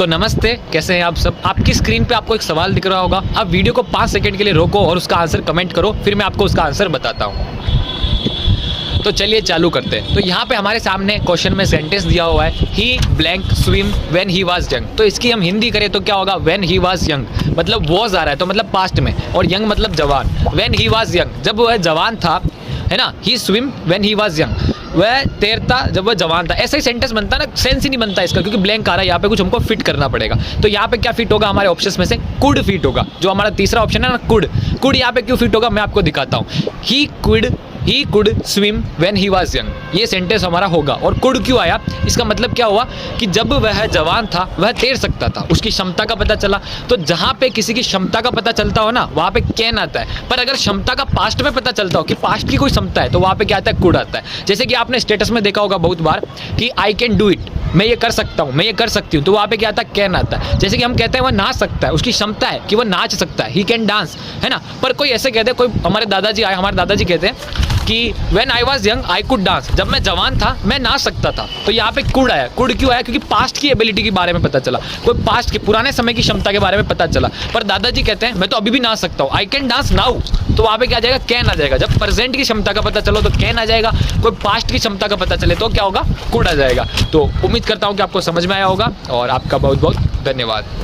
तो नमस्ते, कैसे हैं आप सब। आपकी स्क्रीन पे आपको एक सवाल दिख रहा होगा, आप वीडियो को 5 सेकंड के लिए रोको और उसका आंसर कमेंट करो, फिर मैं आपको उसका आंसर बताता हूँ। तो चलिए चालू करते हैं। तो यहाँ पे हमारे सामने क्वेश्चन में सेंटेंस दिया हुआ है, he blank swim when he was young. तो इसकी हम हिंदी करें तो क्या होगा, व्हेन ही वाज यंग मतलब वॉज आ रहा है तो मतलब पास्ट में, और यंग मतलब जवान। व्हेन ही वाज यंग जब वह जवान था, है ना। He swim when he was young, वह तैरता जब वह जवान था। ऐसा ही सेंटेंस बनता ना, सेंस ही नहीं बनता इसका, क्योंकि ब्लैंक आ रहा है। यहाँ पे कुछ हमको फिट करना पड़ेगा। तो यहाँ पे क्या फिट होगा, हमारे ऑप्शंस में से कुड फिट होगा। जो हमारा तीसरा ऑप्शन है ना, कुड। कुड यहाँ पे क्यों फिट होगा मैं आपको दिखाता हूँ। He could swim when he was young, ये सेंटेंस हमारा होगा। और कुड क्यों आया, इसका मतलब क्या हुआ कि जब वह जवान था वह तैर सकता था, उसकी क्षमता का पता चला। तो जहाँ पे किसी की क्षमता का पता चलता हो ना, वहाँ पे कैन आता है। पर अगर क्षमता का पास्ट में पता चलता हो कि पास्ट की कोई क्षमता है, तो वहाँ पे क्या आता है, कुड आता है। जैसे कि आपने स्टेटस में देखा होगा बहुत बार कि आई कैन डू इट, मैं ये कर सकता हूँ, मैं ये कर सकती हूँ, तो वहाँ पे क्या आता है, कैन आता है। जैसे कि हम कहते हैं वह नाच सकता है, उसकी क्षमता है कि वह नाच सकता है, ही कैन डांस, है ना। पर कोई ऐसे कहते हैं, कोई हमारे दादाजी कहते हैं कि when I was young I could dance, जब मैं जवान था मैं नाच सकता था। तो यहाँ पे कुड आया। कुड क्यों आया, क्योंकि पास्ट की एबिलिटी के बारे में पता चला, कोई पास्ट के पुराने समय की क्षमता के बारे में पता चला। पर दादाजी कहते हैं मैं तो अभी भी नाच सकता हूँ, आई कैन डांस नाउ, तो वहाँ पे क्या आ जाएगा, कैन आ जाएगा। जब प्रेजेंट की क्षमता का पता चलो तो कैन आ जाएगा, कोई पास्ट की क्षमता का पता चले तो क्या होगा, कुड आ जाएगा। तो उम्मीद करता हूँ कि आपको समझ में आया होगा, और आपका बहुत बहुत धन्यवाद।